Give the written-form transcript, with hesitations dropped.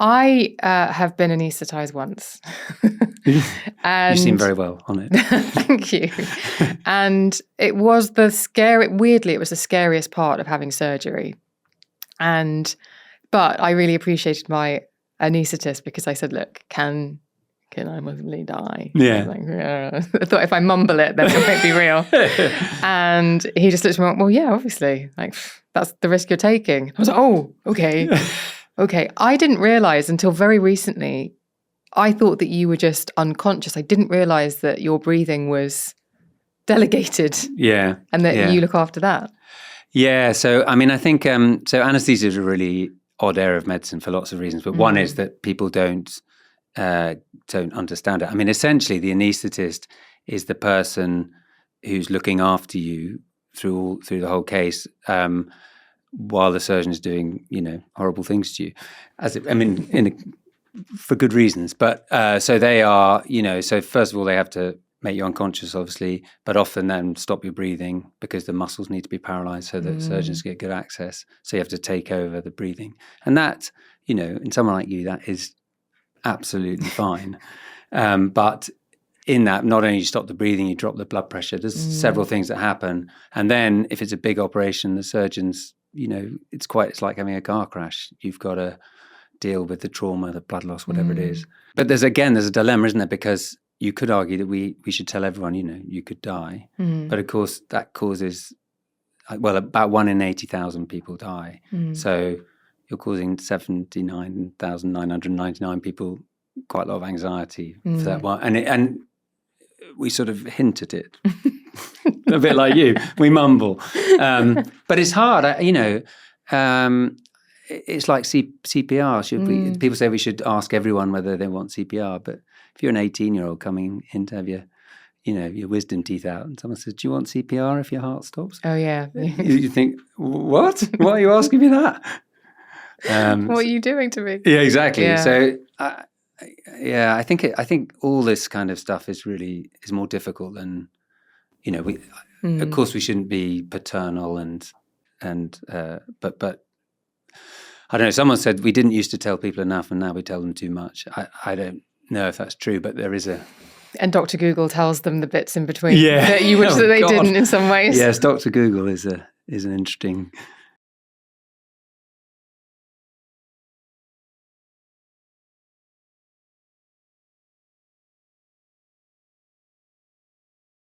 I have been anaesthetised once. You seem very well on it. Thank you. And it was weirdly, it was the scariest part of having surgery. But I really appreciated my anaesthetist because I said, look, can I possibly die? Yeah. I thought if I mumble it, then it won't be real. And he just looked at me and went, well, yeah, obviously. Like, that's the risk you're taking. I was like, oh, okay. Okay. I didn't realise until very recently, I thought that you were just unconscious. I didn't realise that your breathing was delegated. Yeah. And that you look after that. Yeah. So, I mean, I think, so anaesthesia is a really odd area of medicine for lots of reasons. But one is that people don't understand it. I mean, essentially, the anaesthetist is the person who's looking after you through the whole case, while the surgeon is doing, horrible things to you. For good reasons. But so they are, so first of all, they have to make you unconscious, obviously, but often then stop your breathing because the muscles need to be paralyzed so that surgeons get good access. So you have to take over the breathing. And that, in someone like you, that is absolutely fine. But in that, not only you stop the breathing, you drop the blood pressure. There's several things that happen. And then if it's a big operation, the surgeons, it's like having a car crash. You've got to deal with the trauma, the blood loss, whatever it is. But there's a dilemma, isn't there? Because you could argue that we should tell everyone, you could die. But of course, that causes, about 1 in 80,000 people die. So you're causing 79,999 people quite a lot of anxiety for that one. And we sort of hint at it. A bit like you. We mumble. But it's hard, it's like CPR. People say we should ask everyone whether they want CPR, but if you're an 18-year-old coming in to have your wisdom teeth out, and someone says, "Do you want CPR if your heart stops?" Oh yeah. You think, what? Why are you asking me that? What are you doing to me? Yeah, exactly. Yeah. So, I think all this kind of stuff is more difficult than, of course we shouldn't be paternal but I don't know. Someone said we didn't used to tell people enough, and now we tell them too much. I don't know if that's true, but there is a. And Dr. Google tells them the bits in between that you wish that they didn't in some ways. Yes, Dr. Google is an interesting